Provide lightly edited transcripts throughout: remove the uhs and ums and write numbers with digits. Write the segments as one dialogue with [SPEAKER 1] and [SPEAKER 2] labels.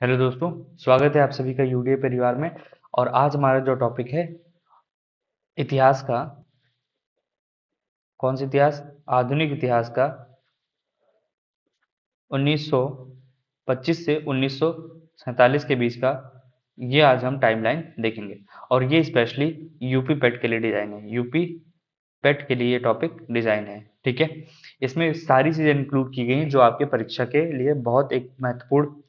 [SPEAKER 1] Hello दोस्तों, स्वागत है आप सभी का यूडीए परिवार में। और आज हमारा जो टॉपिक है इतिहास का। कौन सा इतिहास? आधुनिक इतिहास का 1925 से 1947 के बीच का। ये आज हम टाइमलाइन देखेंगे और ये स्पेशली यूपी पेट के लिए डिजाइन है। यूपी पेट के लिए ये टॉपिक डिजाइन है, ठीक है। इसमें सारी चीजें इंक्लूड की गई हैं जो आपके परीक्षा के लिए बहुत एक महत्वपूर्ण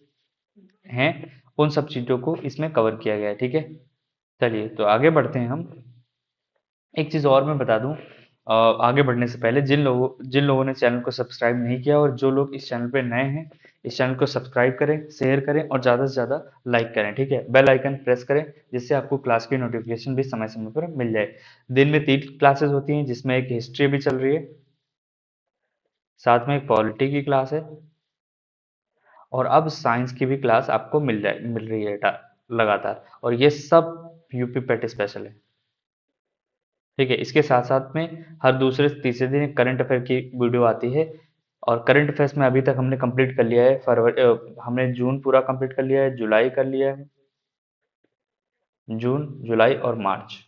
[SPEAKER 1] हैं। उन सब चीजों को इसमें कवर किया गया है, ठीक है। चलिए तो आगे बढ़ते हैं हम। एक चीज़ और मैं बता दूं, आगे बढ़ने से पहले जिन लोगों ने चैनल को सब्सक्राइब नहीं किया और जो लोग इस चैनल पे नए हैं, इस चैनल को सब्सक्राइब करें, शेयर करें और ज़्यादा से ज़्यादा लाइक करें, ठीक है। बेल आइकन प्रेस करें जिससे आपको क्लास की नोटिफिकेशन भी समय समय पर मिल जाए। दिन में 3 क्लासेस होती हैं जिसमें एक हिस्ट्री भी चल रही है, साथ में एक पॉलिटी की क्लास है और अब साइंस की भी क्लास आपको मिल रही है लगातार। और ये सब यूपी पेट स्पेशल है, ठीक है। इसके साथ साथ में हर दूसरे तीसरे दिन एक करंट अफेयर की वीडियो आती है। और करंट अफेयर्स में अभी तक हमने कंप्लीट कर लिया है फरवरी, हमने जून पूरा कंप्लीट कर लिया है, जुलाई कर लिया है। जून, जुलाई और मार्च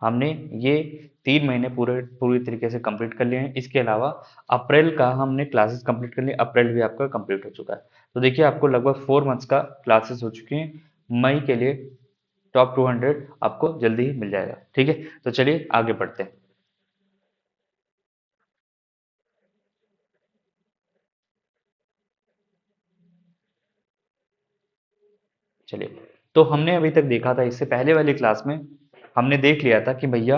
[SPEAKER 1] हमने ये 3 महीने पूरी तरीके से कंप्लीट कर लिए हैं। इसके अलावा अप्रैल का हमने क्लासेस कंप्लीट कर लिए, अप्रैल भी आपका कंप्लीट हो चुका है। तो देखिए आपको लगभग 4 मंथ्स का क्लासेस हो चुके हैं। मई के लिए टॉप 200 आपको जल्दी ही मिल जाएगा, ठीक है। तो चलिए आगे बढ़ते हैं। चलिए, तो हमने अभी तक देखा था, इससे पहले वाली क्लास में हमने देख लिया था कि भैया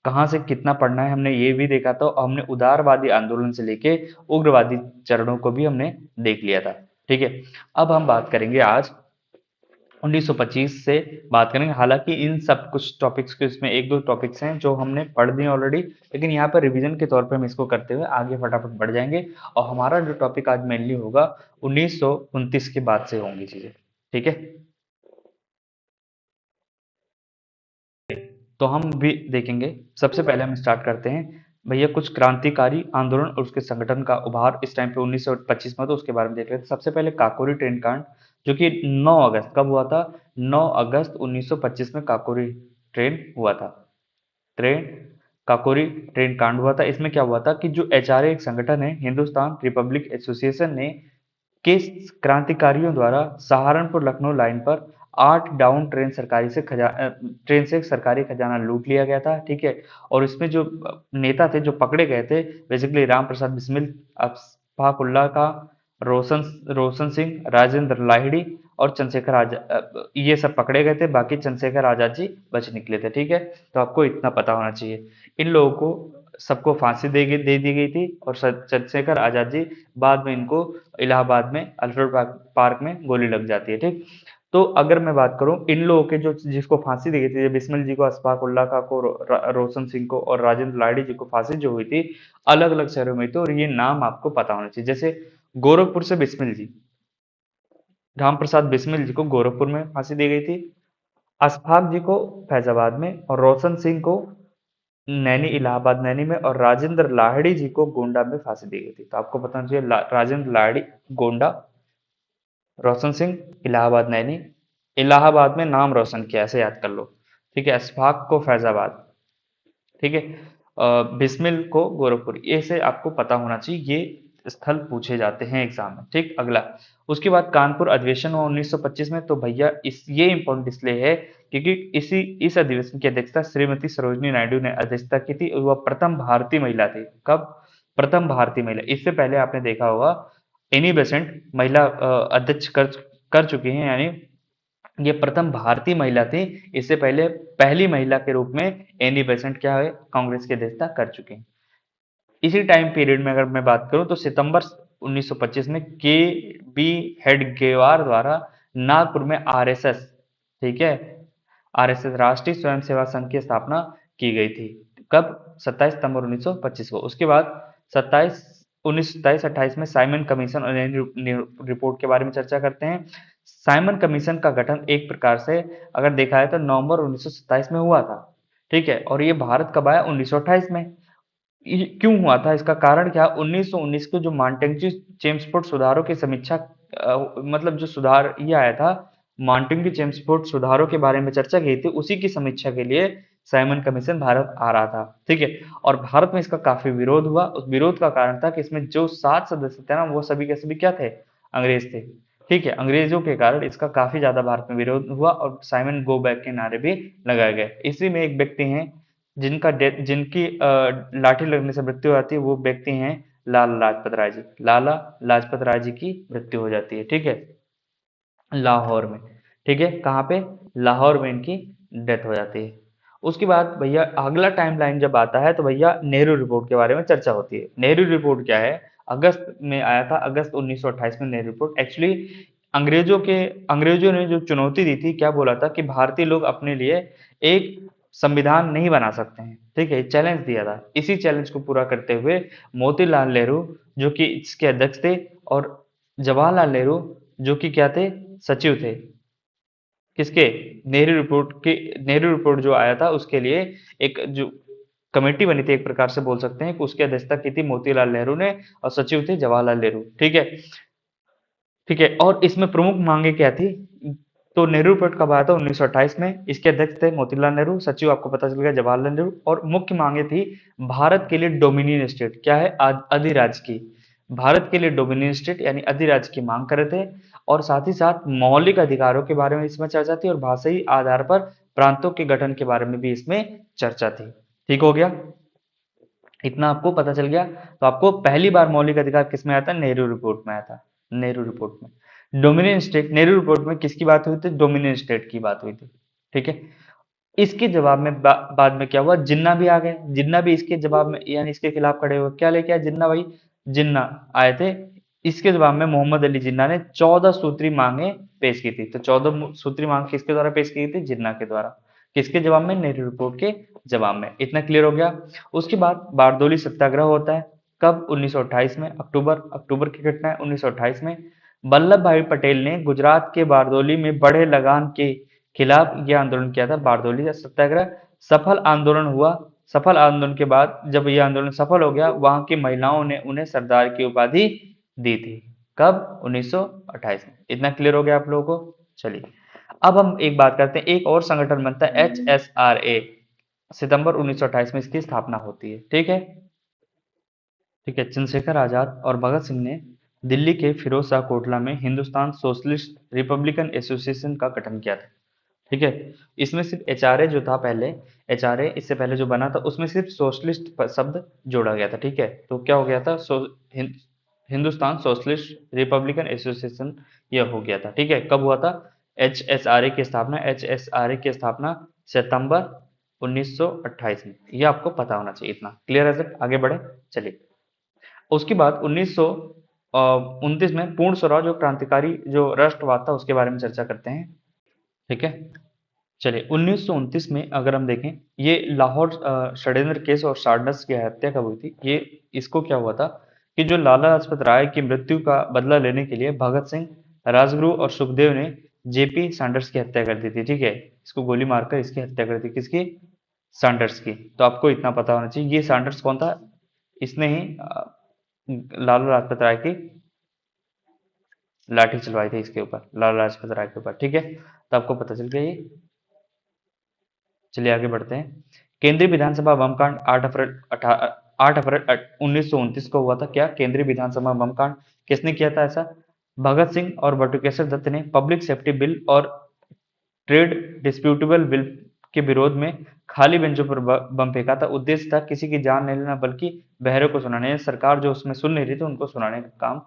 [SPEAKER 1] कहाँ से कितना पढ़ना है। हमने ये भी देखा था और हमने उदारवादी आंदोलन से लेके उग्रवादी चरणों को भी हमने देख लिया था, ठीक है। अब हम बात करेंगे आज 1925 से बात करेंगे। हालांकि इन सब कुछ टॉपिक्स के इसमें एक दो टॉपिक्स हैं जो हमने पढ़ दिए ऑलरेडी, लेकिन यहाँ पर रिवीजन के तौर पर हम इसको करते हुए आगे फटाफट बढ़ जाएंगे। और हमारा जो टॉपिक आज मेनली होगा 1929 के बाद से होंगी चीजें, ठीक है। तो हम भी देखेंगे। सबसे पहले हम स्टार्ट करते हैं भैया कुछ क्रांतिकारी आंदोलन और उसके संगठन का उभार इस टाइम पे 1925 में, तो उसके बारे में देख लेते हैं। सबसे पहले काकोरी ट्रेन कांड, जो कि 9 अगस्त कब हुआ था? 9 अगस्त 1925 में काकोरी ट्रेन हुआ था। ट्रेन काकोरी ट्रेन कांड हुआ था। इसमें क्या हुआ था कि जो एचआरए एक संगठन है, हिंदुस्तान रिपब्लिक एसोसिएशन ने, के क्रांतिकारियों द्वारा सहारनपुर लखनऊ लाइन पर 8 डाउन ट्रेन से सरकारी खजाना लूट लिया गया था, ठीक है। और इसमें जो नेता थे जो पकड़े गए थे, बेसिकली राम प्रसाद बिस्मिल, अशफाकुल्ला का, रोशन रोशन सिंह, राजेंद्र लाहिड़ी और चंद्रशेखर आजाद, ये सब पकड़े गए थे। बाकी चंद्रशेखर आजाद जी बच निकले थे, ठीक है। तो आपको इतना पता होना चाहिए। इन लोगों को सबको फांसी दे दी गई थी और चंद्रशेखर आजाद जी बाद में इनको इलाहाबाद में अल्फ्रेड पार्क में गोली लग जाती है, ठीक। तो अगर मैं बात करूं इन लोगों के जो जिसको फांसी दी गई थी, बिस्मिल जी को, अशफाक उल्ला का को, रोशन सिंह को और राजेंद्र लाहिड़ी जी को फांसी जो हुई थी, अलग अलग शहरों में थी। और ये नाम आपको पता होना चाहिए। जैसे गोरखपुर से बिस्मिल जी, राम प्रसाद बिस्मिल जी को गोरखपुर में फांसी दी गई थी, अशफाक जी को फैजाबाद में और रोशन सिंह को नैनी, इलाहाबाद नैनी में, और राजेंद्र लाहिड़ी जी को गोंडा में फांसी दी गई थी। तो आपको पता होना चाहिए राजेंद्र लाहिड़ी गोंडा, रोशन सिंह इलाहाबाद नैनी, इलाहाबाद में नाम रोशन किया, ऐसे याद कर लो, ठीक है। अशफाक को फैजाबाद, ठीक है। बिस्मिल को गोरखपुर, ये से आपको पता होना चाहिए। ये स्थल पूछे जाते हैं एग्जाम में, ठीक। अगला, उसके बाद कानपुर अधिवेशन हुआ 1925 में। तो भैया इस ये इंपॉर्टेंट इसलिए है क्योंकि इस अधिवेशन की अध्यक्षता श्रीमती सरोजनी नायडू ने अध्यक्षता की थी। वह प्रथम भारतीय महिला थी। कब? प्रथम भारतीय महिला। इससे पहले आपने देखा होगा एनी बेसेंट महिला अध्यक्ष कर चुकी हैं, यानी ये प्रथम भारतीय महिला थी। इससे पहले पहली महिला के रूप में एनी बेसेंट क्या है, कांग्रेस की अध्यक्षता कर चुके हैं। इसी टाइम पीरियड में अगर मैं बात करूं तो सितंबर 1925 में के बी हेडगेवार द्वारा नागपुर में आरएसएस, ठीक है, आरएसएस राष्ट्रीय स्वयंसेवक संघ की स्थापना की गई थी। कब? 27 सितंबर 1925 को। उसके बाद 27 में साइमन कमीशन और रिपोर्ट के बारे में चर्चा करते हैं। साइमन कमीशन का गठन एक प्रकार से अगर देखा है तो नवंबर 1927 में हुआ था, ठीक है। और ये भारत कब आया? 1928 में। क्यों हुआ था? इसका कारण क्या? 1919 के जो मांटेंची चेम्सफोर्ड सुधारों की समीक्षा मतलब जो सुधार ये आया था, मॉन्टेग्यू चेम्सफोर्ड सुधारों के बारे में चर्चा की थी, उसी की समीक्षा के लिए साइमन कमीशन भारत आ रहा था। ठीक है, और भारत में इसका काफी विरोध हुआ। उस विरोध का कारण था कि इसमें जो 7 सदस्य थे ना, वो सभी के सभी क्या थे, अंग्रेज थे। ठीक है, अंग्रेजों के कारण इसका काफी ज्यादा भारत में विरोध हुआ और साइमन गो बैक के नारे भी लगाए गए। इसी में एक व्यक्ति हैं जिनका जिनकी लाठी लगने से मृत्यु हो जाती है, वो व्यक्ति हैं लाला लाजपत राय जी। लाला लाजपत राय जी की मृत्यु हो जाती है। ठीक है, लाहौर में। ठीक है, कहाँ पे, लाहौर में इनकी डेथ हो जाती है। उसके बाद भैया अगला टाइमलाइन जब आता है तो भैया नेहरू रिपोर्ट के बारे में चर्चा होती है। नेहरू रिपोर्ट क्या है, अगस्त में आया था, अगस्त 1928 में नेहरू रिपोर्ट। एक्चुअली अंग्रेजों ने जो चुनौती दी थी, क्या बोला था कि भारतीय लोग अपने लिए एक संविधान नहीं बना सकते हैं। ठीक है, चैलेंज दिया था। इसी चैलेंज को पूरा करते हुए मोतीलाल नेहरू जो कि इसके अध्यक्ष थे, और जवाहरलाल नेहरू जो कि क्या थे, सचिव थे। किसके, नेहरू रिपोर्ट जो आया था उसके लिए एक जो कमेटी बनी थी, एक प्रकार से बोल सकते हैं कि उसकी अध्यक्षता की थी मोतीलाल नेहरू ने, और सचिव थे जवाहरलाल नेहरू। ठीक है, ठीक है, और इसमें प्रमुख मांगे क्या थी, तो नेहरू रिपोर्ट कब आया था, 1928 में। इसके अध्यक्ष थे मोतीलाल नेहरू, सचिव आपको पता चल गया जवाहरलाल नेहरू, और मुख्य मांगे थी भारत के लिए डोमिनियन स्टेट, क्या है, अधिराज्य की। भारत के लिए डोमिनियन स्टेट यानी अधिराज्य की मांग कर रहे थे, और साथ ही साथ मौलिक अधिकारों के बारे में इसमें चर्चा थी, और भाषाई आधार पर प्रांतों के गठन के बारे में भी इसमें चर्चा थी। ठीक हो गया, इतना आपको पता चल गया। तो आपको पहली बार मौलिक अधिकार किसमें आया था, नेहरू रिपोर्ट में आया था। नेहरू रिपोर्ट में डोमिनियन स्टेट, नेहरू रिपोर्ट में किसकी बात हुई थी, डोमिनियन स्टेट की बात हुई थी। ठीक है, इसके जवाब में बाद में क्या हुआ, जिन्ना भी आ गए। जिन्ना भी इसके जवाब में यानी इसके खिलाफ खड़े हुए, क्या लेके आए जिन्ना भाई, जिन्ना आए थे। इसके जवाब में मोहम्मद अली जिन्ना ने 14 सूत्री मांगे पेश की थी। तो 14 सूत्री मांग किसके द्वारा पेश की थी, जिन्ना के द्वारा। किसके जवाब में, नेहरू रिपोर्ट के जवाब में। इतना क्लियर हो गया। उसके बाद बारदोली सत्याग्रह होता है, कब, 1928 में, अक्टूबर की घटना है 1928 में। वल्लभ भाई पटेल ने गुजरात के बारदोली में बड़े लगान के खिलाफ यह आंदोलन किया था, बारदोली सत्याग्रह। सफल आंदोलन हुआ। सफल आंदोलन के बाद जब यह आंदोलन सफल हो गया, वहां की महिलाओं ने उन्हें सरदार की उपाधि दी थी। कब, 1928 में। इतना क्लियर हो गया आप लोगों को। चलिए, अब हम एक बात करते हैं, एक और संगठन बनता है HSRA। सितंबर 1928 में इसकी स्थापना होती है। ठीक है, ठीक है, चंद्रशेखर आजाद और भगत सिंह ने दिल्ली के फिरोज शाह कोटला में हिंदुस्तान सोशलिस्ट रिपब्लिकन एसोसिएशन का गठन किया था। ठीक है, इसमें सिर्फ एचआरए जो था पहले, एचआरए इससे पहले जो बना था उसमें सिर्फ सोशलिस्ट शब्द जोड़ा गया था। ठीक है, तो क्या हो गया था, हिंदुस्तान सोशलिस्ट रिपब्लिकन एसोसिएशन यह हो गया था। ठीक है, कब हुआ था, एचएसआरए की स्थापना सितंबर 1928 में। यह आपको पता होना चाहिए। इतना क्लियर है सर, आगे बढ़े। चलिए, उसके बाद 1929 में पूर्ण स्वराज जो क्रांतिकारी जो राष्ट्रवाद था उसके बारे में चर्चा करते हैं। ठीक है, चलिए, 1929 में अगर हम देखें, ये लाहौर षड्यंत्र केस और सारनाथ की हत्या कब हुई थी, ये इसको क्या हुआ था कि जो लाला लाजपत राय की मृत्यु का बदला लेने के लिए भगत सिंह, राजगुरु और सुखदेव ने जेपी सैंडर्स की हत्या कर दी थी। ठीक है, इसको गोली मारकर इसकी हत्या कर दी, किसकी, सैंडर्स की। तो आपको इतना पता होना चाहिए, ये सैंडर्स कौन था, इसने ही लाला लाजपत राय की लाठी चलवाई थी इसके ऊपर, लाला लाजपत राय के ऊपर। ठीक है, तो आपको पता चल गया ये। चलिए आगे बढ़ते हैं। केंद्रीय विधानसभा बम कांड 8 अप्रैल 1929 को हुआ था। क्या, केंद्रीय विधानसभा बम कांड किसने किया था ऐसा, भगत सिंह और बटुकेश्वर दत्त ने पब्लिक सेफ्टी बिल और ट्रेड डिस्प्यूटेबल बिल के विरोध में खाली बेंचों पर बम फेंका था। उद्देश्य था किसी की जान नहीं लेना बल्कि बहरों को सुनाने, सरकार जो उसमें सुन नहीं रही थी उनको सुनाने का काम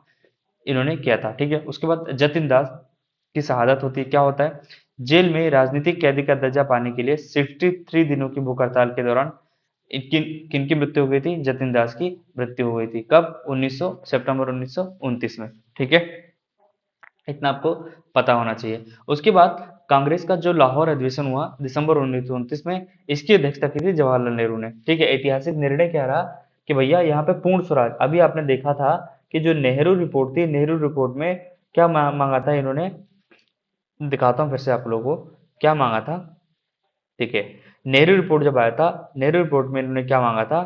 [SPEAKER 1] इन्होंने किया था। ठीक है, उसके बाद जतिन दास की शहादत होती है। क्या होता है, जेल में राजनीतिक कैदी का दर्जा पाने के लिए 63 दिनों की भूख हड़ताल के दौरान किनकी मृत्यु हो गई थी, जतिन दास की मृत्यु हो गई थी। कब, 1900 सितंबर 1929 में। ठीक है, इतना आपको पता होना चाहिए। उसके बाद कांग्रेस का जो लाहौर अधिवेशन हुआ दिसंबर 1929 में, इसकी अध्यक्षता की थी जवाहरलाल नेहरू ने। ठीक है, ऐतिहासिक निर्णय क्या रहा कि भैया यहाँ पे पूर्ण स्वराज, अभी आपने देखा था कि जो नेहरू रिपोर्ट थी, नेहरू रिपोर्ट में क्या मांगा था इन्होंने, दिखाता हूँ फिर से आप लोगों को क्या मांगा था। ठीक है, नेहरू रिपोर्ट जब आया था, नेहरू रिपोर्ट में इन्होंने क्या मांगा था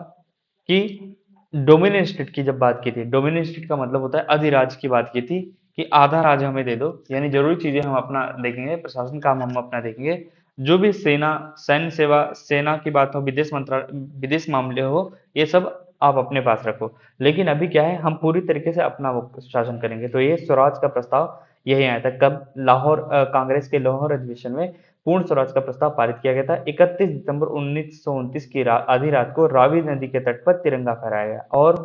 [SPEAKER 1] कि डोमिनियन स्टेट की जब बात की थी, डोमिनियन स्टेट का मतलब होता है अधिराज्य की बात की थी, कि आधा राज्य हमें दे दो, यानी जरूरी चीजें हम अपना देखेंगे, प्रशासन काम हम अपना देखेंगे, जो भी सेना, सैन्य सेवा, सेना की बात हो, विदेश मामले हो, ये सब आप अपने पास रखो। लेकिन अभी क्या है, हम पूरी तरीके से अपना वो शासन करेंगे। तो ये स्वराज का प्रस्ताव यही आया था कब, लाहौर कांग्रेस के लाहौर अधिवेशन में पूर्ण स्वराज का प्रस्ताव पारित किया गया था। 31 दिसंबर 1929 की आधी रात को रावी नदी के तट पर तिरंगा फहराया गया और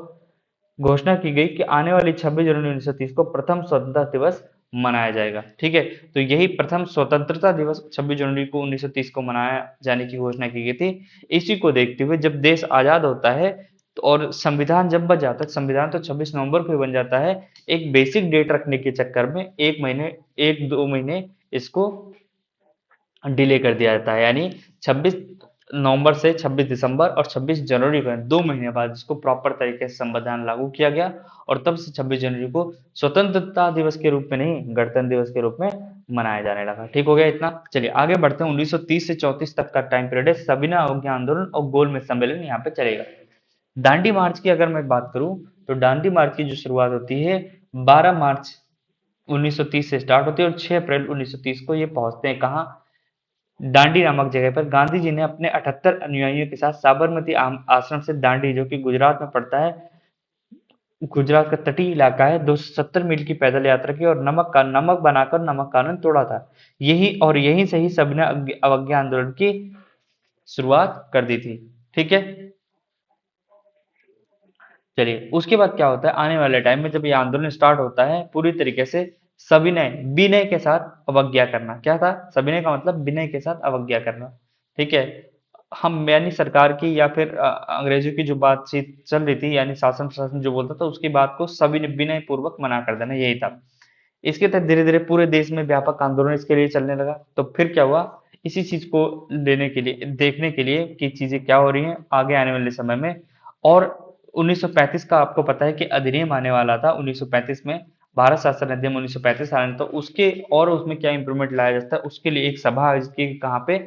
[SPEAKER 1] घोषणा की गई कि आने वाली 26 जनवरी 1930 को प्रथम स्वतंत्रता दिवस मनाया जाएगा। ठीक है, तो यही प्रथम स्वतंत्रता दिवस 26 जनवरी को 1930 को मनाया जाने की घोषणा की गई थी। इसी को देखते हुए जब देश आजाद होता है तो और संविधान जब बन जाता है, संविधान तो 26 नवंबर को ही बन जाता है, एक बेसिक डेट रखने के चक्कर में एक महीने, एक दो महीने इसको डिले कर दिया जाता है, यानी 26 नवंबर से 26 दिसंबर और 26 जनवरी को 2 महीने बाद इसको प्रॉपर तरीके से संविधान लागू किया गया और तब से 26 जनवरी को स्वतंत्रता दिवस के रूप में नहीं, गणतंत्र दिवस के रूप में मनाया जाने लगा। ठीक हो गया इतना। चलिए आगे बढ़ते हैं। 1930 से 34 तक का टाइम पीरियड है। सविनय अवज्ञा आंदोलन और गोलमेज सम्मेलन यहाँ पे चलेगा। दांडी मार्च की अगर मैं बात करूं तो दांडी मार्च की जो शुरुआत होती है 12 मार्च 1930 से स्टार्ट होती है और 6 अप्रैल 1930 को ये पहुंचते हैं कहाँ, दांडी नामक जगह पर। गांधी जी ने अपने 78 अनुयायियों के साथ साबरमती आश्रम से दांडी, जो कि गुजरात में पड़ता है, गुजरात का तटीय इलाका है, 270 मील की पैदल यात्रा की और नमक बनाकर नमक कानून तोड़ा था। यहीं से ही सबने अवज्ञा आंदोलन की शुरुआत कर दी थी। ठीक है, चलिए उसके बाद क्या होता है, आने वाले टाइम में जब ये आंदोलन स्टार्ट होता है पूरी तरीके से सविनय, विनय के साथ अवज्ञा करना। क्या था, सविनय का मतलब विनय के साथ अवज्ञा करना। ठीक है, हम यानी सरकार की या फिर अंग्रेजों की जो बातचीत चल रही थी, यानी शासन प्रशासन जो बोलता था उसकी बात को सविनय विनय पूर्वक मना कर देना, यही था। इसके तहत धीरे धीरे पूरे देश में व्यापक आंदोलन इसके लिए चलने लगा। तो फिर क्या हुआ, इसी चीज को लेने के लिए, देखने के लिए कि चीजें क्या हो रही हैं आगे आने वाले समय में। और 1935 का आपको पता है कि अधिनियम आने वाला था 1935 में, भारत शासन अधिनियम 1935 आने, तो उसके और उसमें क्या इंप्रूवमेंट लाया जा सकता है उसके लिए एक सभा आयोजित की, कहाँ पे,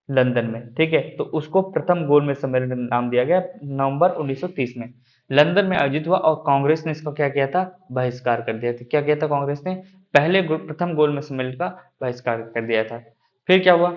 [SPEAKER 1] लंदन में। ठीक है, तो उसको प्रथम गोलमेज सम्मेलन नाम दिया गया नवंबर 1930 में लंदन में आयोजित हुआ और कांग्रेस ने इसका क्या किया था, बहिष्कार कर दिया था। क्या किया था कांग्रेस ने, प्रथम गोलमेज सम्मेलन का बहिष्कार कर दिया था। फिर क्या हुआ,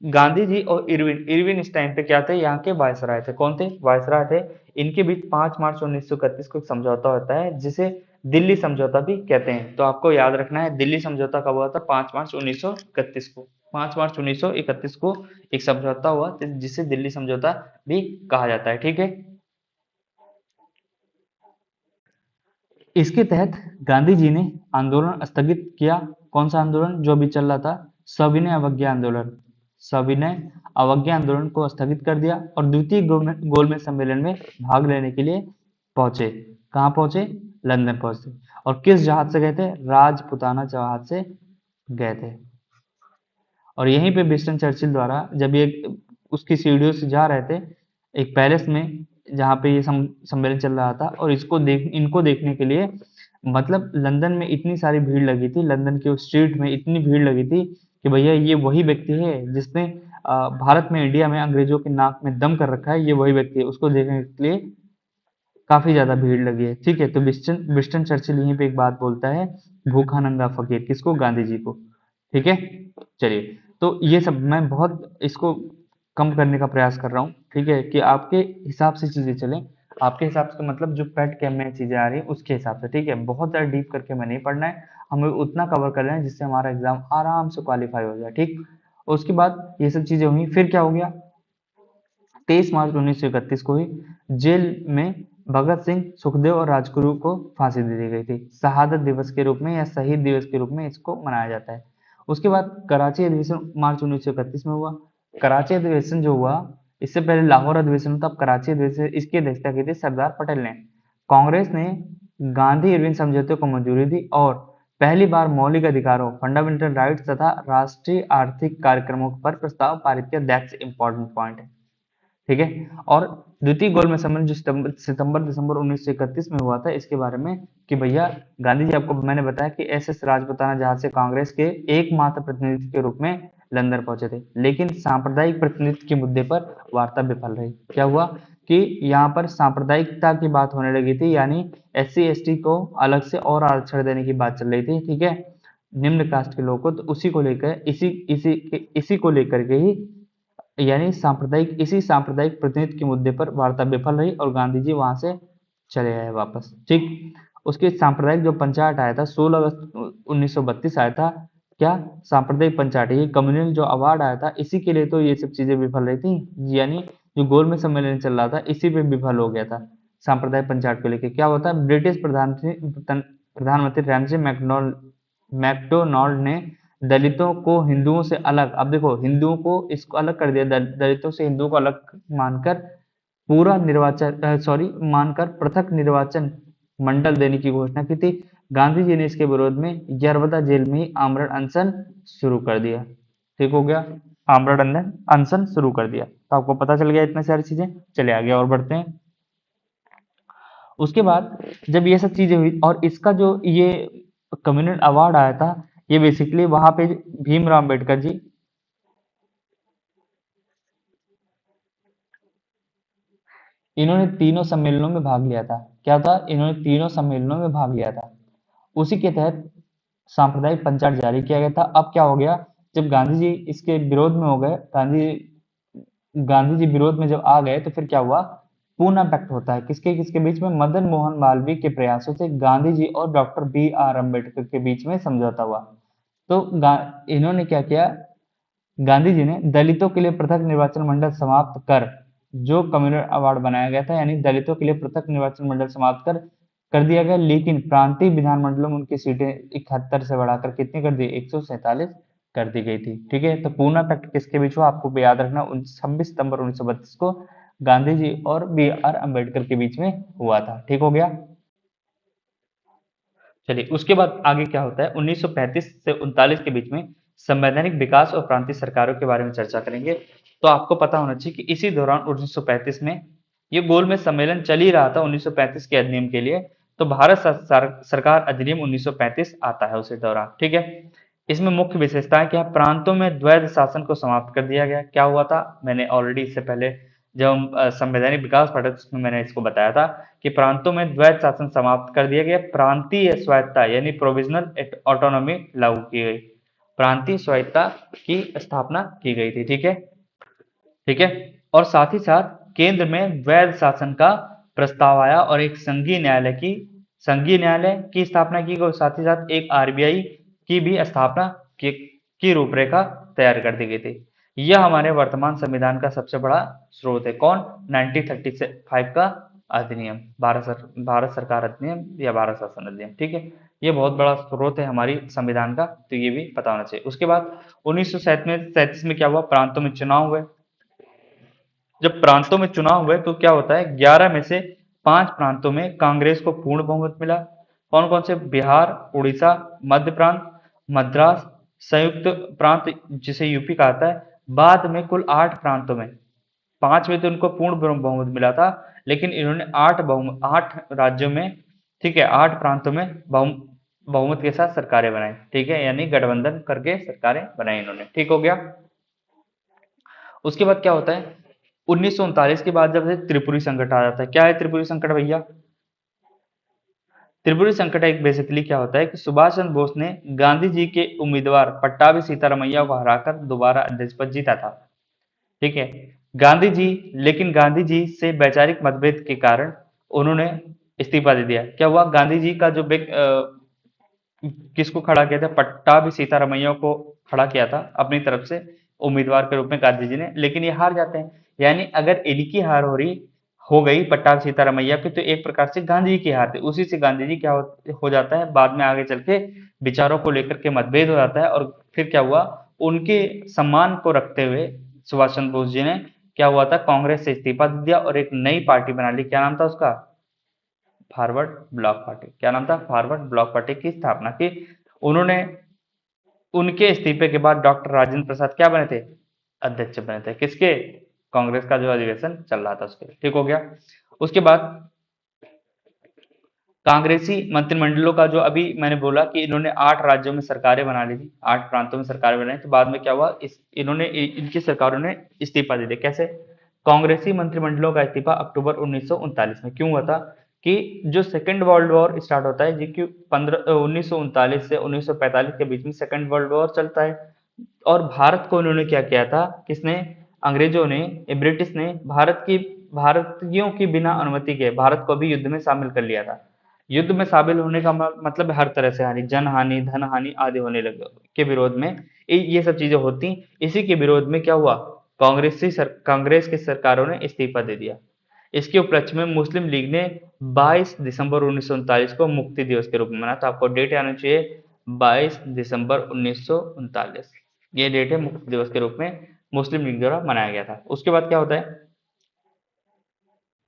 [SPEAKER 1] गांधी जी और इरविन इरविन इस टाइम पे क्या थे, यहाँ के वायसराय थे। कौन थे, वायसराय थे। इनके बीच 5 मार्च 1931 को एक समझौता होता है जिसे दिल्ली समझौता भी कहते हैं। तो आपको याद रखना है, दिल्ली समझौता कब हुआ था, 5 मार्च 1931 को। 5 मार्च 1931 को एक समझौता हुआ जिसे दिल्ली समझौता भी कहा जाता है। ठीक है, इसके तहत गांधी जी ने आंदोलन स्थगित किया। कौन सा आंदोलन, जो अभी चल रहा था, सविनय अवज्ञा आंदोलन। सविनय अवज्ञा आंदोलन को स्थगित कर दिया और द्वितीय गोलमेज सम्मेलन में भाग लेने के लिए पहुंचे। कहाँ पहुंचे, लंदन पहुंचे। और किस जहाज से गए थे, राजपुताना जहाज से गए थे। और यहीं पे विंस्टन चर्चिल द्वारा जब ये उसकी सीढ़ियों से जा रहे थे एक पैलेस में जहाँ पे ये सम्मेलन चल रहा था, और इनको देखने के लिए, मतलब लंदन में इतनी सारी भीड़ लगी थी, लंदन के उस स्ट्रीट में इतनी भीड़ लगी थी कि भैया ये वही व्यक्ति है जिसने भारत में, इंडिया में अंग्रेजों के नाक में दम कर रखा है, ये वही व्यक्ति है। उसको देखने के लिए काफी ज्यादा भीड़ लगी है। ठीक है, तो विंस्टन चर्चिल यहीं पे एक बात बोलता है, भूखा नंगा फकीर, किसको, गांधी जी को। ठीक है, चलिए, तो ये सब मैं बहुत इसको कम करने का प्रयास कर रहा हूँ। ठीक है, कि आपके हिसाब से चीजें चलें, आपके हिसाब से मतलब जो पैट कैम में चीजें आ रही है उसके हिसाब से। ठीक है, बहुत ज्यादा डीप करके मैं नहीं पढ़ना है, हमें उतना कवर कर लेना है जिससे हमारा एग्जाम आराम से क्वालिफाई हो जाए। ठीक, उसके बाद ये सब चीजें हुई, फिर क्या हो गया, 23 मार्च 1931 को ही जेल में भगत सिंह, सुखदेव और राजगुरु को फांसी दे दी गई थी। शहादत दिवस के रूप में या शहीद दिवस के रूप में इसको मनाया जाता है। उसके बाद कराची अधिवेशन मार्च 1931 में हुआ। कराची अधिवेशन जो हुआ, इससे पहले लाहौर अधिवेशन था, तब कराची अधिवेशन, इसकी अध्यक्षता की थी सरदार पटेल ने। कांग्रेस ने गांधी इरविन समझौते को मंजूरी दी और पहली बार मौलिक अधिकारों, फंडामेंटल राइट्स तथा राष्ट्रीय आर्थिक कार्यक्रमों पर प्रस्ताव पारित किया। दैट्स इंपॉर्टेंट पॉइंट है। ठीक है, और द्वितीय गोलमेज सम्मेलन जो सितंबर दिसंबर 1931 में हुआ था, इसके बारे में कि भैया गांधी जी, आपको मैंने बताया कि एस राजपुताना जहाज से कांग्रेस के एकमात्र प्रतिनिधि के रूप में लंदन पहुंचे थे, लेकिन सांप्रदायिक प्रतिनिधित्व के मुद्दे पर वार्ता विफल रही। क्या हुआ कि यहाँ पर सांप्रदायिकता की बात होने लगी थी, यानी SC ST को अलग से और आरक्षण देने की बात चल रही थी, ठीक है, निम्न कास्ट के लोगों को। तो उसी को लेकर इसी को लेकर के ही, यानी इसी सांप्रदायिक प्रतिनिधि के मुद्दे पर वार्ता विफल रही और गांधी जी वहां से चले आए वापस, ठीक। उसके सांप्रदायिक जो पंचायत आया था 16 अगस्त 1932 आया था, क्या सांप्रदायिक पंचायत, ये कम्युनल जो अवार्ड आया था, इसी के लिए तो ये सब चीजें विफल रही थी, यानी जो गोलमेज सम्मेलन चल रहा था इसी पे विफल हो गया था। सांप्रदायिक पंचायत को लेकर क्या होता है, ब्रिटिश प्रधानमंत्री रैमसे मैकडोनाल्ड ने दलितों को हिंदुओं से अलग, अब देखो हिंदुओं को इसको अलग कर दिया, दलितों से हिंदुओं को अलग मानकर पूरा निर्वाचन मानकर पृथक निर्वाचन मंडल देने की घोषणा की थी। गांधी जी ने इसके विरोध में यरवदा जेल में ही आमरण अनशन शुरू कर दिया, ठीक हो गया, आमरण अनशन शुरू कर दिया। तो आपको पता चल गया इतने सारी चीजें। चले आगे और बढ़ते हैं। उसके बाद जब ये सब चीजें हुई और इसका जो ये कम्युनल अवार्ड आया था, ये बेसिकली वहां पे भीमराव अम्बेडकर जी, इन्होंने तीनों सम्मेलनों में भाग लिया था। क्या था, इन्होंने तीनों सम्मेलनों में भाग लिया था। उसी के तहत सांप्रदायिक पंचायत जारी किया गया था। अब क्या हो गया, जब गांधी जी इसके विरोध में हो गए, गांधी जी विरोध में जब आ गए तो फिर क्या हुआ, पूना पैक्ट होता है किसके किसके बीच में, मदन मोहन मालवीय के प्रयासों से गांधी जी और डॉक्टर BR अम्बेडकर के बीच में समझौता हुआ। तो इन्होंने क्या किया, गांधी जी ने दलितों के लिए पृथक निर्वाचन मंडल समाप्त कर, जो कम्युनल अवार्ड बनाया गया था, यानी दलितों के लिए पृथक निर्वाचन मंडल समाप्त कर दिया गया, लेकिन प्रांतीय विधानमंडलों में उनकी सीटें 71 से बढ़ाकर कितनी कर दी, 147 कर दी गई थी, ठीक है। तो पूना पैक्ट किसके बीच हुआ, आपको याद रखना, 26 सितंबर 1932 को गांधी जी और BR अम्बेडकर के बीच में हुआ था, ठीक हो गया। चलिए उसके बाद आगे क्या होता है, 1935 से 39 के बीच में संवैधानिक विकास और प्रांतीय सरकारों के बारे में चर्चा करेंगे। तो आपको पता होना चाहिए कि इसी दौरान 1935 में ये गोलमेज सम्मेलन चल ही रहा था 1935 के अधिनियम के लिए। तो भारत सरकार अधिनियम 1935 आता है उसी दौरान, ठीक है। इसमें मुख्य विशेषताएं क्या है, प्रांतों में द्वैध शासन को समाप्त कर दिया गया। क्या हुआ था, मैंने ऑलरेडी इससे पहले जब हम संवैधानिक विकास पढ़े उसमें मैंने इसको बताया था कि प्रांतों में द्वैध शासन समाप्त कर दिया गया, प्रांतीय स्वायत्ता यानी प्रोविजनल ऑटोनॉमी लागू की गई, प्रांतीय स्वायत्ता की स्थापना की गई थी, ठीक है, ठीक है। और साथ ही साथ केंद्र में वैध शासन का प्रस्ताव आया और एक संघीय न्यायालय की स्थापना की गई, साथ ही साथ एक RBI की भी स्थापना की रूपरेखा तैयार कर दी गई थी। यह हमारे वर्तमान संविधान का सबसे बड़ा स्रोत है, कौन, 1935 का अधिनियम, भारत सरकार अधिनियम या भारत शासन अधिनियम, ठीक है। ये बहुत बड़ा स्रोत है हमारी संविधान का, तो ये भी पता होना चाहिए। उसके बाद 1937 में क्या हुआ, प्रांतों में चुनाव हुए। जब प्रांतों में चुनाव हुए तो क्या होता है, 11 में से 5 प्रांतों में कांग्रेस को पूर्ण बहुमत मिला। कौन कौन से, बिहार, उड़ीसा, मध्य प्रांत, मद्रास, संयुक्त प्रांत जिसे यूपी कहता है। बाद में कुल 8 प्रांतों में, 5 में तो उनको पूर्ण बहुमत मिला था, लेकिन इन्होंने 8 राज्यों में, ठीक है, 8 प्रांतों में बहुमत के साथ सरकारें बनाई, ठीक है, यानी गठबंधन करके सरकारें बनाई इन्होंने, ठीक हो गया। उसके बाद क्या होता है, 1939 के बाद जब से त्रिपुरी संकट आ जाता है। क्या है त्रिपुरी संकट भैया, त्रिपुरी संकट एक बेसिकली क्या होता है कि सुभाष चंद्र बोस ने गांधी जी के उम्मीदवार पट्टाभी सीतारामैया को हराकर दोबारा अध्यक्ष पद जीता था, ठीक है। लेकिन गांधी जी से वैचारिक मतभेद के कारण उन्होंने इस्तीफा दे दिया। क्या हुआ, गांधी जी का जो किसको खड़ा किया था, पट्टाभी सीतारामैया को खड़ा किया था अपनी तरफ से उम्मीदवार के रूप में गांधी जी ने, लेकिन ये हार जाते हैं। यानी अगर इनकी हार हो गई पट्टाभी सीतारामैया की, तो एक प्रकार से गांधी जी की हार थी। उसी से गांधी जी क्या हो जाता है, बाद में आगे चल के विचारों को लेकर के मतभेद हो जाता है। और फिर क्या हुआ, उनके सम्मान को रखते हुए सुभाष चंद्र बोस जी ने क्या हुआ था, कांग्रेस से इस्तीफा दे दिया और एक नई पार्टी बना ली। क्या नाम था उसका, फॉरवर्ड ब्लॉक पार्टी। क्या नाम था, फॉरवर्ड ब्लॉक पार्टी की स्थापना की उन्होंने। उनके इस्तीफे के बाद डॉक्टर राजेंद्र प्रसाद क्या बने थे, अध्यक्ष बने थे, किसके, कांग्रेस का जो अधिवेशन चल रहा था उसके, ठीक हो गया। उसके बाद कांग्रेसी मंत्रिमंडलों का जो अभी मैंने बोला कि इन्होंने 8 राज्यों में सरकारें बना ली थी, 8 प्रांतों में सरकारें बनाई, तो बाद में क्या हुआ, इनकी सरकारों ने इस्तीफा दे दिया। कैसे, कांग्रेसी मंत्रिमंडलों का इस्तीफा अक्टूबर 1939 में क्यों हुआ था? कि जो सेकेंड वर्ल्ड वॉर स्टार्ट होता है, जी कि 1939 से 1945 के बीच में सेकेंड वर्ल्ड वॉर चलता है। और भारत को उन्होंने क्या किया था, किसने, अंग्रेजों ने, ब्रिटिश ने भारतीयों की बिना अनुमति के भारत को भी युद्ध में शामिल कर लिया था। युद्ध में शामिल होने का मतलब हर तरह से हानि, जन हानि, धन हानि आदि होने लगे के विरोध में ये सब चीजें होती। इसी के विरोध में क्या हुआ, कांग्रेस की सरकारों ने इस्तीफा दे दिया। इसके उपलक्ष्य में मुस्लिम लीग ने 22 दिसंबर 1939 को मुक्ति दिवस के रूप में मनाया था। आपको डेट आना चाहिए, 22 दिसंबर 1939, ये डेट है मुक्ति दिवस के रूप में मुस्लिम लीग द्वारा मनाया गया था। उसके बाद क्या होता है,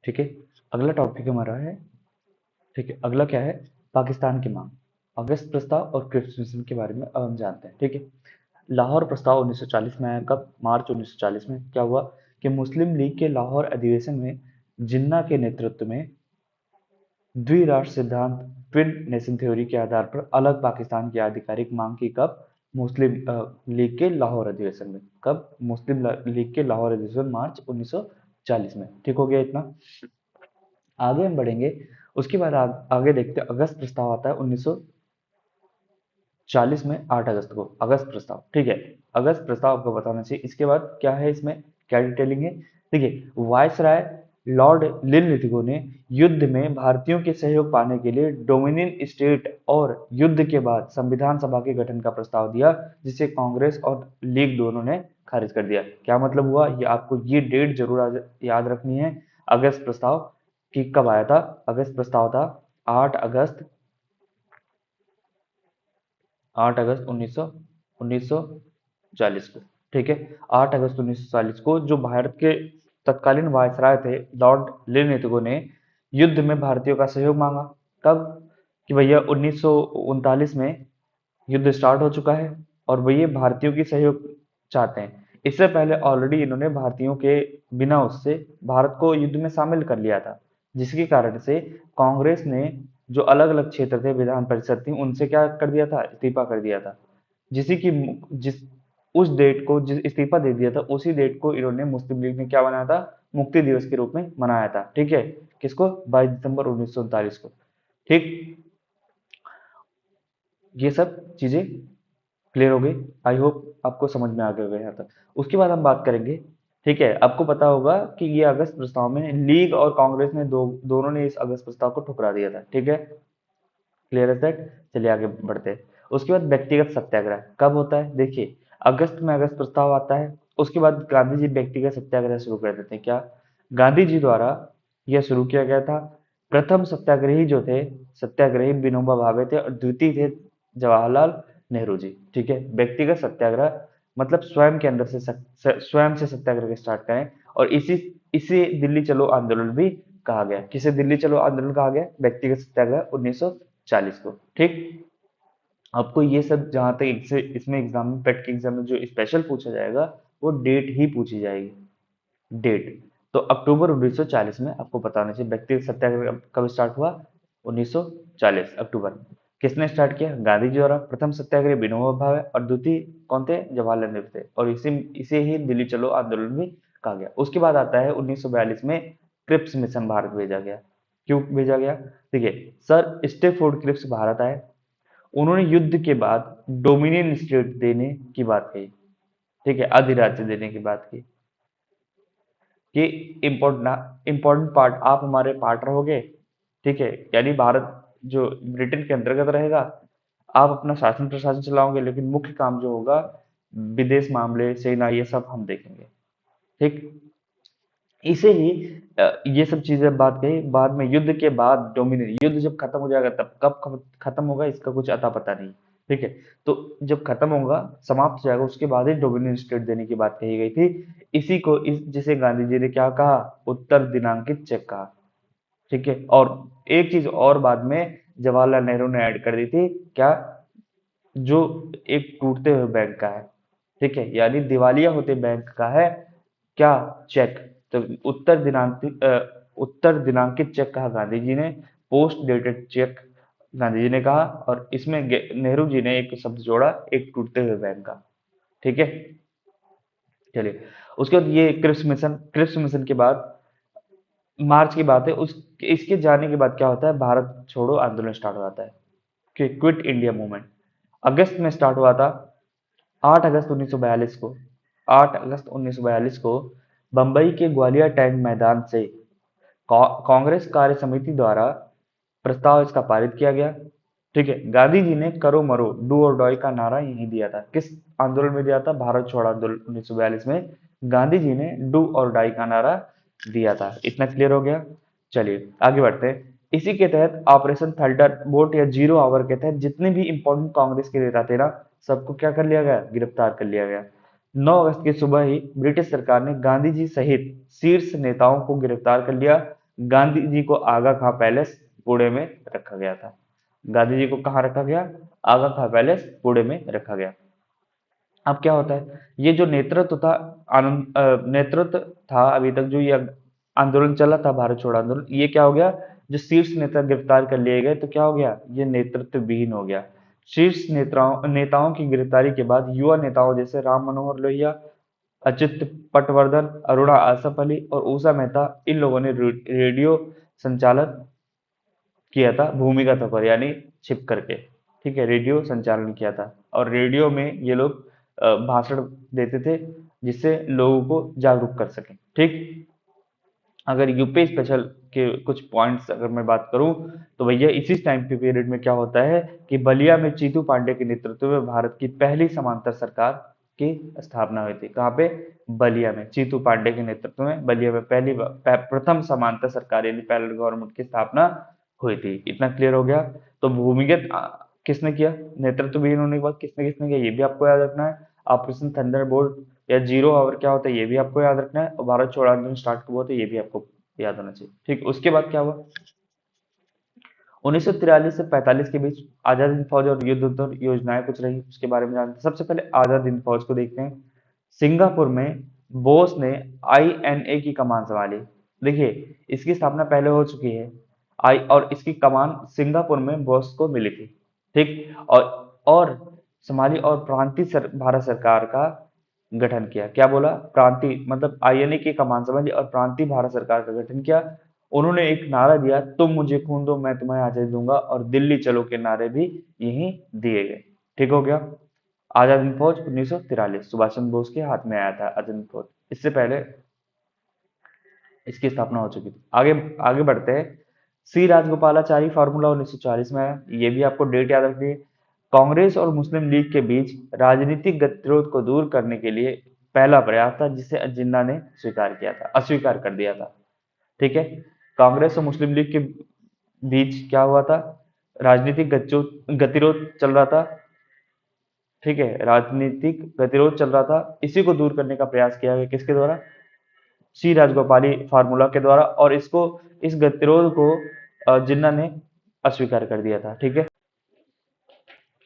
[SPEAKER 1] ठीक है, अगला टॉपिक हमारा है, ठीक है, अगला क्या है, पाकिस्तान की मांग। अगस्त प्रस्ताव और क्रिप्स मिशन के बारे में अब हम जानते हैं, ठीक है। लाहौर प्रस्ताव 1940 में आया, कब, मार्च 1940 में। क्या हुआ कि मुस्लिम लीग के लाहौर अधिवेशन में जिन्ना के नेतृत्व में द्विराष्ट्र सिद्धांत, ट्विन नेशन थ्योरी के आधार पर अलग पाकिस्तान की आधिकारिक मांग की, कब, मुस्लिम लीग के लाहौर अधिवेशन में। कब, मुस्लिम लीग के लाहौर अधिवेशन, मार्च 1940 में। ठीक हो गया इतना, आगे हम बढ़ेंगे। उसके बाद आगे देखते हैं, अगस्त प्रस्ताव आता है 1940 में, 8 अगस्त को अगस्त प्रस्ताव, ठीक है। अगस्त प्रस्ताव आपको बताना चाहिए। इसके बाद क्या है, इसमें क्या डिटेलिंग है, देखिए, वायसराय लॉर्ड लिनलिथगो ने युद्ध में भारतीयों के सहयोग पाने के लिए डोमिनियन स्टेट और युद्ध के बाद संविधान सभा के गठन का प्रस्ताव दिया, जिसे कांग्रेस और लीग दोनों ने खारिज कर दिया। क्या मतलब हुआ, ये आपको ये डेट जरूर याद रखनी है। अगस्त प्रस्ताव कि कब आया था, अगस्त प्रस्ताव था 8 अगस्त 8 अगस्त 1940 को, ठीक है। 8 अगस्त 1940 को जो भारत के तत्कालीन वायसराय थे लॉर्ड लिनलिथगो ने युद्ध में भारतीयों का सहयोग मांगा। कब, कि भैया 1939 में युद्ध स्टार्ट हो चुका है और भैया भारतीयों की सहयोग चाहते हैं। इससे पहले ऑलरेडी इन्होंने भारतीयों के बिना उससे भारत को युद्ध में शामिल कर लिया था, जिसके कारण से कांग्रेस ने जो अलग अलग क्षेत्र थे, विधान परिषद थी, उनसे क्या कर दिया था, इस्तीफा कर दिया था। जिसी की जिस उस डेट को, जिस इस्तीफा दे दिया था, उसी डेट को इन्होंने मुस्लिम लीग ने क्या बनाया था, मुक्ति दिवस के रूप में मनाया था, ठीक है। किसको, 22 दिसंबर 1939 को, ठीक। ये सब चीजें क्लियर हो गई, आई होप आपको समझ में आ गया होगा यहाँ तक। उसके बाद हम बात करेंगे, ठीक है। आपको पता होगा कि ये अगस्त प्रस्ताव में लीग और कांग्रेस ने दोनों ने इस अगस्त प्रस्ताव को ठुकरा दिया था, ठीक है। क्लियर है दैट, चलिए आगे बढ़ते हैं। उसके बाद व्यक्तिगत सत्याग्रह कब होता है, देखिए, अगस्त में अगस्त प्रस्ताव आता है। उसके बाद गांधी जी व्यक्तिगत सत्याग्रह शुरू कर देते हैं। क्या, गांधी जी द्वारा यह शुरू किया गया था। प्रथम सत्याग्रही जो थे, सत्याग्रही विनोबा भावे थे और द्वितीय थे जवाहरलाल नेहरू जी, ठीक है। व्यक्तिगत सत्याग्रह मतलब स्वयं के अंदर से स्वयं से सत्याग्रह स्टार्ट करें, और इसे दिल्ली चलो आंदोलन भी कहा गया। किसे दिल्ली चलो आंदोलन कहा गया, व्यक्तिगत सत्याग्रह 1940 को, ठीक। आपको ये सब जहां तक इसमें एग्जाम में, पेट के एग्जाम में जो स्पेशल पूछा जाएगा, वो डेट ही पूछी जाएगी, डेट। तो अक्टूबर 1940 में आपको बताना चाहिए व्यक्तिगत सत्याग्रह कब स्टार्ट हुआ, 1940 अक्टूबर। किसने स्टार्ट किया, गांधी जी द्वारा। प्रथम सत्याग्रह विनोबा भावे और द्वितीय कौन थे, जवाहरलाल नेहरू थे। और इसे ही दिल्ली चलो आंदोलन भी कहा गया। उसके बाद आता है 1942 में क्रिप्स मिशन भारत भेजा गया। क्यों भेजा गया, देखिए, सर स्टेफोर्ड क्रिप्स भारत आए। उन्होंने युद्ध के बाद डोमिनियन स्टेट देने की बात कही, ठीक है, अधिराज्य देने की बात की, कि इम्पोर्टेंट पार्ट, आप हमारे पार्ट रहोगे, ठीक है, यानी भारत जो ब्रिटेन के अंतर्गत रहेगा, आप अपना शासन प्रशासन चलाओगे, लेकिन मुख्य काम जो होगा, विदेश मामले, सेना, ये सब हम देखेंगे, ठीक। इसे ही ये सब चीजें बात कही। बाद में युद्ध के बाद डोमिनियन, युद्ध जब खत्म हो जाएगा, तब कब खत्म होगा इसका कुछ अता पता नहीं, ठीक है। तो जब खत्म होगा, समाप्त हो जाएगा, उसके बाद ही डोमिनियन स्टेट देने की बात कही गई थी। इसी को जिसे गांधी जी ने क्या कहा, उत्तर दिनांकित चेक कहा, ठीक है। और एक चीज और बाद में जवाहरलाल नेहरू ने ऐड कर दी थी, क्या, जो एक टूटते हुए बैंक का है, ठीक है, यानी दिवालिया होते बैंक का है, क्या, चेक। तो उत्तर दिनांकित चेक कहा गांधी जी ने, post dated cheque Gandhi ji ने कहा, और इसमें नेहरू जी ने एक शब्द जोड़ा, एक टूटते हुए बैंक का, ठीक है। चलिए, उसके बाद ये क्रिप्स मिशन के बाद मार्च की बात है, उस इसके जाने के बाद क्या होता है, भारत छोड़ो आंदोलन स्टार्ट हो जाता है, कि क्विट इंडिया मूवमेंट अगस्त में स्टार्ट हुआ था। 8 अगस्त 1942 को 8 अगस्त 1942 को बंबई के ग्वालियर टैंक मैदान से कांग्रेस कार्य समिति द्वारा प्रस्ताव इसका पारित किया गया। ठीक है, गांधी जी ने करो मरो डू और डाई का नारा यही दिया था। किस आंदोलन में दिया था? भारत छोड़ो आंदोलन 1942 में गांधी जी ने डू और डाई का नारा दिया था। इतना क्लियर हो गया। चलिए आगे बढ़ते हैं। इसी के तहत ऑपरेशन थंडर बोल्ट या जीरो आवर के तहत जितने भी इंपॉर्टेंट कांग्रेस के नेता थे ना, सबको क्या कर लिया गया? गिरफ्तार कर लिया गया। 9 अगस्त की सुबह ही ब्रिटिश सरकार ने गांधी जी सहित शीर्ष नेताओं को गिरफ्तार कर लिया। गांधी जी को आगा खां पैलेस पुणे में रखा गया था। गांधी जी को कहाँ रखा गया? आगा खां पैलेस पुणे में रखा गया। अब क्या होता है, ये जो नेतृत्व था, नेतृत्व था अभी तक जो ये आंदोलन चला था, भारत छोड़ो आंदोलन, ये क्या हो गया? जो शीर्ष नेता गिरफ्तार कर लिए गए तो क्या हो गया? ये नेतृत्व विहीन हो गया। शीर्ष नेताओं की गिरफ्तारी के बाद युवा नेताओं जैसे राम मनोहर लोहिया, अच्युत पटवर्धन, अरुणा आसफ अली और उषा मेहता, इन लोगों ने रेडियो संचालन किया था भूमिगत होकर, यानी छिप करके। ठीक है, रेडियो संचालन किया था और रेडियो में ये लोग भाषण देते थे, जिससे लोगों को जागरूक कर सकें। ठीक, अगर यूपी स्पेशल के कुछ पॉइंट्स अगर मैं बात करूं, तो भैया इसी टाइम के पीरियड में क्या होता है कि बलिया में चीतू पांडे के नेतृत्व में भारत की पहली समांतर सरकार की स्थापना हुई थी। कहाँ पे? बलिया में चीतू पांडे के नेतृत्व में बलिया में प्रथम समांतर सरकार यानी पैरेलल गवर्नमेंट की स्थापना हुई थी। इतना क्लियर हो गया। तो भूमिगत किसने किया? नेतृत्व विहीन होने के बाद किसने किसने किया, ये भी आपको याद रखना है। ऑपरेशन थंडरबोल्ट या जीरो आवर क्या होता है, ये भी आपको याद रखना है। और भारत छोड़ो आंदोलन स्टार्ट कब हुआ था, ये भी आपको याद होना चाहिए। ठीक, उसके बाद क्या हुआ? 1943 से 45 के बीच आजाद हिंद फौज और युद्धोत्तर योजनाएं कुछ रही, उसके बारे में जानते हैं। सबसे पहले आजाद हिंद फौज को देखते हैं। सिंगापुर में बोस ने आईएनए की कमान संभाली। देखिए, इसकी स्थापना पहले हो चुकी है, आई और इसकी कमान सिंगापुर में बोस को मिली थी। ठीक, और संभाली और भारत सरकार का गठन किया। क्या बोला? प्रांतीय मतलब आईएनए की कमान संभाली और प्रांतीय भारत सरकार का गठन किया। उन्होंने एक नारा दिया, तुम मुझे खून दो मैं तुम्हें आजादी दूंगा, और दिल्ली चलो के नारे भी यहीं दिए गए। ठीक हो गया। आजाद हिंद फौज 1943 सुभाष चंद्र बोस के हाथ में आया था आजाद हिंद फौज। इससे पहले इसकी स्थापना हो चुकी थी। आगे आगे बढ़ते हैं। सी राजगोपालाचारी फार्मूला 1940 में आया, ये भी आपको डेट याद रखनी है। कांग्रेस और मुस्लिम लीग के बीच राजनीतिक गतिरोध को दूर करने के लिए पहला प्रयास था, जिसे जिन्ना ने स्वीकार किया था, अस्वीकार कर दिया था। ठीक है, कांग्रेस और मुस्लिम लीग के बीच क्या हुआ था? राजनीतिक गतिरोध चल रहा था। ठीक है, राजनीतिक गतिरोध चल रहा था, इसी को दूर करने का प्रयास किया गया। किसके द्वारा? सी राजगोपाली फार्मूला के द्वारा। और इस गतिरोध को जिन्ना ने अस्वीकार कर दिया था। ठीक है,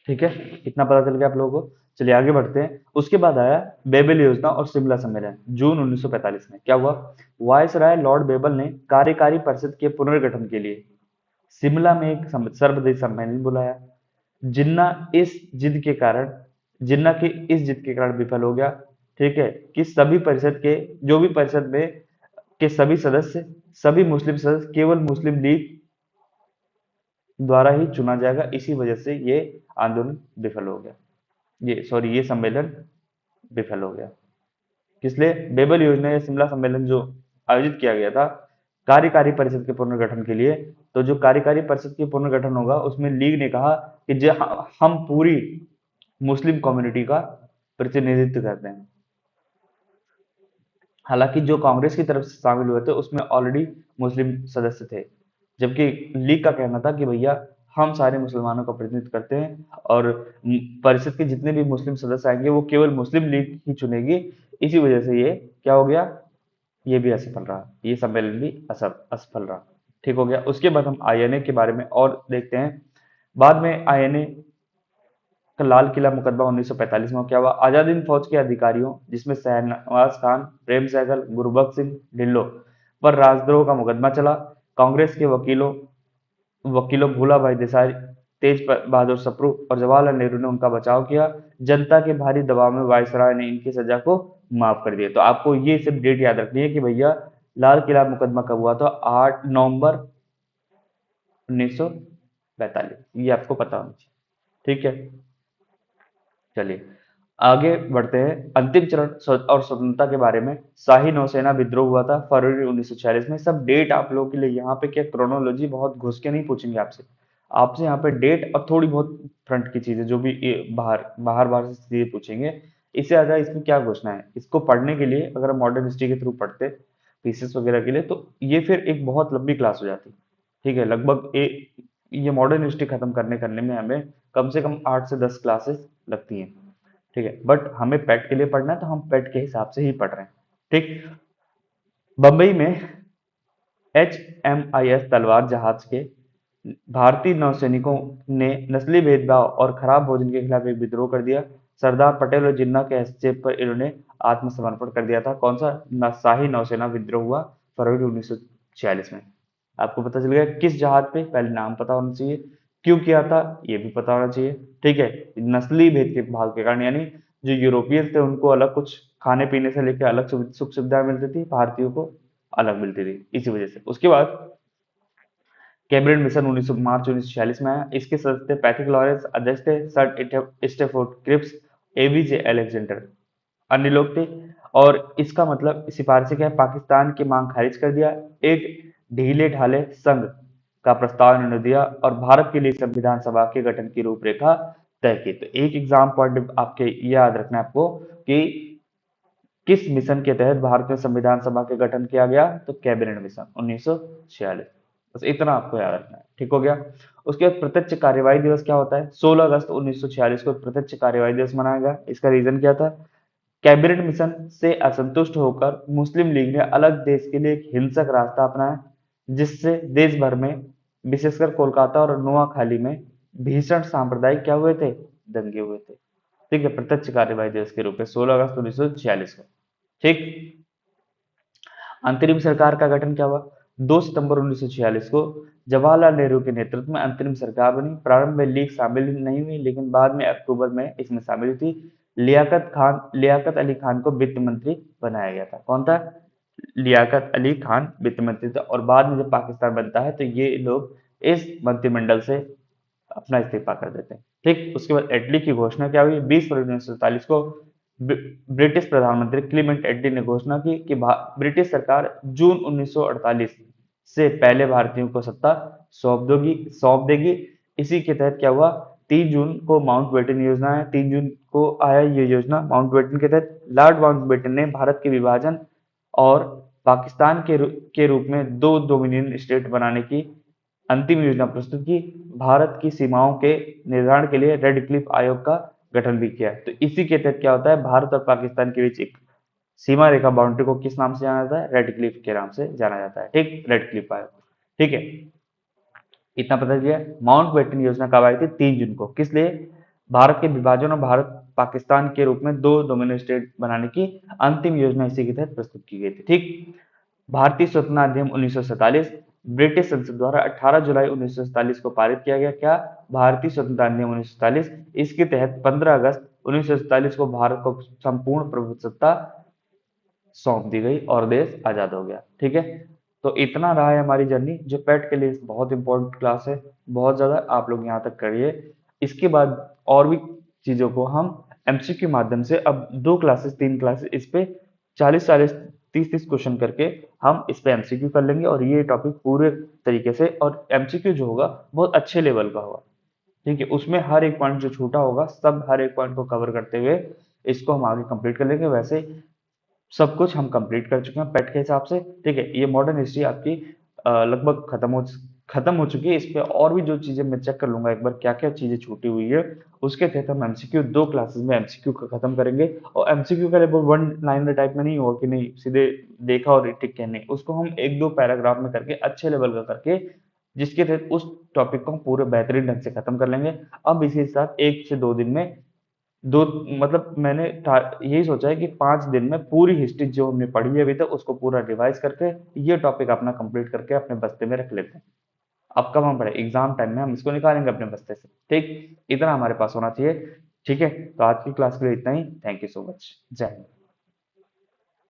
[SPEAKER 1] ठीक है, इतना पता चल गया आप लोगों को। चलिए आगे बढ़ते हैं। उसके बाद आया बेबल योजना और शिमला सम्मेलन जून 1945 में। क्या हुआ? वायसराय लॉर्ड बेबल ने कार्यकारी परिषद के पुनर्गठन के लिए शिमला में एक सर्वदलीय सम्मेलन बुलाया। जिन्ना इस जिद के कारण जिन्ना की इस जिद के कारण विफल हो गया। ठीक है, कि सभी परिषद के जो भी परिषद में के सभी मुस्लिम सदस्य केवल मुस्लिम लीग द्वारा ही चुना जाएगा। इसी वजह से ये आंदोलन विफल हो गया, ये सम्मेलन विफल हो गया। किसलिए? बेबल योजना या शिमला सम्मेलन जो आयोजित किया गया था कार्यकारी परिषद के पुनर्गठन के लिए। तो जो कार्यकारी परिषद के पुनर्गठन होगा, उसमें लीग ने कहा कि हम पूरी मुस्लिम कम्युनिटी का प्रतिनिधित्व करते हैं। हालांकि जो कांग्रेस की तरफ से शामिल हुए थे उसमें ऑलरेडी मुस्लिम सदस्य थे, जबकि लीग का कहना था कि भैया हम सारे मुसलमानों का प्रतिनिधित्व करते हैं और परिषद के जितने भी मुस्लिम सदस्य आएंगे वो केवल मुस्लिम लीग ही चुनेगी। इसी वजह से ये क्या हो गया? ये भी असफल रहा, ये सम्मेलन भी असफल रहा। ठीक हो गया। उसके बाद हम आईएनए के बारे में और देखते हैं। बाद में आईएनए का लाल किला मुकदमा 1945 में क्या हुआ? आजाद हिंद फौज के अधिकारियों जिसमें शहनवाज खान, प्रेम सहगल, गुरबख्श सिंह ढिल्लो पर राजद्रोह का मुकदमा चला। कांग्रेस के वकीलों भूला भाई देसाई, तेज बहादुर सप्रू और जवाहरलाल नेहरू ने उनका बचाव किया। जनता के भारी दबाव में वायसराय ने इनकी सजा को माफ कर दिए। तो आपको ये सिर्फ डेट याद रखनी है कि भैया लाल किला मुकदमा कब हुआ था, 8 नवंबर 1945, ये आपको पता होना चाहिए। ठीक है, चलिए आगे बढ़ते हैं। अंतिम चरण और स्वतंत्रता के बारे में। शाही नौसेना विद्रोह हुआ था फरवरी 1946 में। सब डेट आप लोगों के लिए यहाँ पे क्या क्रोनोलॉजी बहुत घुस के नहीं पूछेंगे आपसे, आपसे यहाँ पे डेट और थोड़ी बहुत फ्रंट की चीजें जो भी बाहर बाहर बाहर से चीजें पूछेंगे। इससे ज्यादा इसमें क्या घुसना है, इसको पढ़ने के लिए अगर हम मॉडर्न हिस्ट्री के थ्रू पढ़ते पीसेस वगैरह के लिए, तो ये फिर एक बहुत लंबी क्लास हो जाती। ठीक है, लगभग ये मॉडर्न हिस्ट्री खत्म करने करने में हमें कम से कम 8 से 10 क्लासेस लगती हैं। ठीक है, बट हमें पेट के लिए पढ़ना है तो हम पेट के हिसाब से ही पढ़ रहे हैं। ठीक, बंबई में HMIS तलवार जहाज के भारतीय नौसैनिकों ने नस्ली भेदभाव और खराब भोजन के खिलाफ एक विद्रोह कर दिया। सरदार पटेल और जिन्ना के हस्तक्षेप पर इन्होंने आत्मसमर्पण कर दिया था। कौन सा शाही नौसेना विद्रोह हुआ फरवरी 1946 में। आपको पता चल गया किस जहाज पे, पहले नाम पता होना चाहिए, क्यों किया था ये भी पता होना चाहिए। ठीक है, नस्ली भेद के भाव के कारण, यानी जो यूरोपियंस थे उनको अलग कुछ खाने पीने से लेकर अलग सुख सुविधाएं मिलती थी, भारतीयों को अलग मिलती थी, इसी वजह से। उसके बाद कैबिनेट मिशन 19 मार्च 1946 में आया। इसके सदस्य थे पैट्रिक लॉरेंस, अध्यक्ष थे sir Stafford Cripps, AVJ Alexander, अन्य लोग थे। और इसका मतलब सिफारिशें क्या है, पाकिस्तान की मांग खारिज कर दिया, एक ढीले ढाले संघ का प्रस्ताव इन्होंने दिया और भारत के लिए संविधान सभा के गठन की रूपरेखा तय की। तो एक एग्जाम पॉइंट आपके ये याद रखना है आपको कि किस मिशन के तहत भारत में संविधान सभा के गठन किया गया, तो कैबिनेट मिशन 1946। बस इतना आपको याद रखना है। ठीक हो गया। उसके बाद प्रत्यक्ष कार्यवाही दिवस क्या होता है, 16 अगस्त 1946 को प्रत्यक्ष कार्यवाही दिवस मनाया गया। इसका रीजन क्या था, कैबिनेट मिशन से असंतुष्ट होकर मुस्लिम लीग ने अलग देश के लिए एक हिंसक रास्ता अपनाया, जिससे देश भर में विशेषकर कोलकाता और नोआखाली में भीषण सांप्रदायिक क्या हुए थे, दंगे हुए थे। ठीक है, प्रत्यक्ष कार्यवाही दिवस के रूप में 16 अगस्त 1946 को। ठीक, अंतरिम सरकार का गठन क्या हुआ, 2 सितंबर 1946 को जवाहरलाल नेहरू के नेतृत्व में अंतरिम सरकार बनी। प्रारंभ में लीग शामिल नहीं हुई, लेकिन बाद में अक्टूबर में इसमें शामिल हुई थी। लियाकत अली खान को वित्त मंत्री बनाया गया था। कौन था, लियाकत अली खान वित्त मंत्री था। और बाद में जब पाकिस्तान बनता है तो ये लोग इस मंत्रिमंडल से अपना इस्तीफा कर देते हैं। ठीक, उसके बाद एटली की घोषणा क्या हुई, 20 फरवरी 1947 को ब्रिटिश प्रधानमंत्री क्लीमेंट एटली ने घोषणा की कि ब्रिटिश सरकार जून 1948 से पहले भारतीयों को सत्ता सौंप देगी। इसी के तहत क्या हुआ, 3 जून को माउंटबेटन योजना है, 3 जून को आया ये योजना। माउंटबेटन के तहत लॉर्ड माउंटबेटन ने भारत के विभाजन और पाकिस्तान के रूप में 2 डोमिनियन स्टेट बनाने की अंतिम योजना प्रस्तुत की। भारत की सीमाओं के निर्धारण के लिए रेड क्लिफ आयोग का गठन भी किया। तो इसी के तहत क्या होता है, भारत और पाकिस्तान के बीच एक सीमा रेखा बाउंड्री को किस नाम से जाना जाता है, रेड क्लिफ के नाम से जाना जाता है। ठीक, रेड क्लिफ आयोग। ठीक है, इतना पता चल गया। माउंटबेटन योजना कब आई थी, 3 जून को। किस लिए, भारत के विभाजन और भारत पाकिस्तान के रूप में 2 डोमिनियन स्टेट बनाने की अंतिम योजना इसी के तहत प्रस्तुत की गई थी। ठीक, भारतीय स्वतंत्रता अधिनियम 1947 ब्रिटिश संसद द्वारा 18 जुलाई 1947 को पारित किया गया। क्या, भारतीय स्वतंत्रता अधिनियम 1947। इसके तहत 15 अगस्त 1947 को भारत को संपूर्ण प्रभुसत्ता सौंप दी गई और देश आजाद हो गया। ठीक है, तो इतना रहा है हमारी जर्नी, जो पेट के लिए बहुत इंपॉर्टेंट क्लास है। बहुत ज्यादा आप लोग यहाँ तक करिए। इसके बाद और भी चीजों को हम एमसीक्यू माध्यम से, अब 2 क्लासेस 3 क्लासेस इस पे 40-40 30-30 क्वेश्चन करके हम इस पे एमसीक्यू कर लेंगे, और ये टॉपिक पूरे तरीके से, और एमसीक्यू जो होगा बहुत अच्छे लेवल का होगा। ठीक है, उसमें हर एक पॉइंट जो छूटा होगा, सब हर एक पॉइंट को कवर करते हुए इसको हम आगे कंप्लीट कर लेंगे। वैसे सब कुछ हम कंप्लीट कर चुके हैं पेट के हिसाब से। ठीक है, ये मॉडर्न हिस्ट्री आपकी लगभग खत्म हो चुकी है। इस पे और भी जो चीजें मैं चेक कर लूंगा एक बार, क्या क्या चीजें छूटी हुई है, उसके तहत हम एमसीक्यू 2 क्लासेस में एमसीक्यू का खत्म करेंगे। और एमसीक्यू का लेवल 1 लाइनर टाइप में नहीं होगा कि नहीं सीधे देखा और टिक के, नहीं, उसको हम 1-2 पैराग्राफ में करके अच्छे लेवल का करके, जिसके तहत उस टॉपिक को हम पूरे बेहतरीन ढंग से खत्म कर लेंगे। अब इसी के साथ 1 से 2 दिन में, दो, मतलब मैंने यही सोचा है कि 5 दिन में पूरी हिस्ट्री जो हमने पढ़ी है अभी तक उसको पूरा रिवाइज करके ये टॉपिक अपना कंप्लीट करके अपने बस्ते में रख लेते हैं। अब कब हम पढ़े, एग्जाम टाइम में हम इसको निकालेंगे अपने बस्ते से। ठीक, इतना हमारे पास होना चाहिए। ठीक है, तो आज की क्लास के लिए इतना ही। Thank you so much. जय हिंद।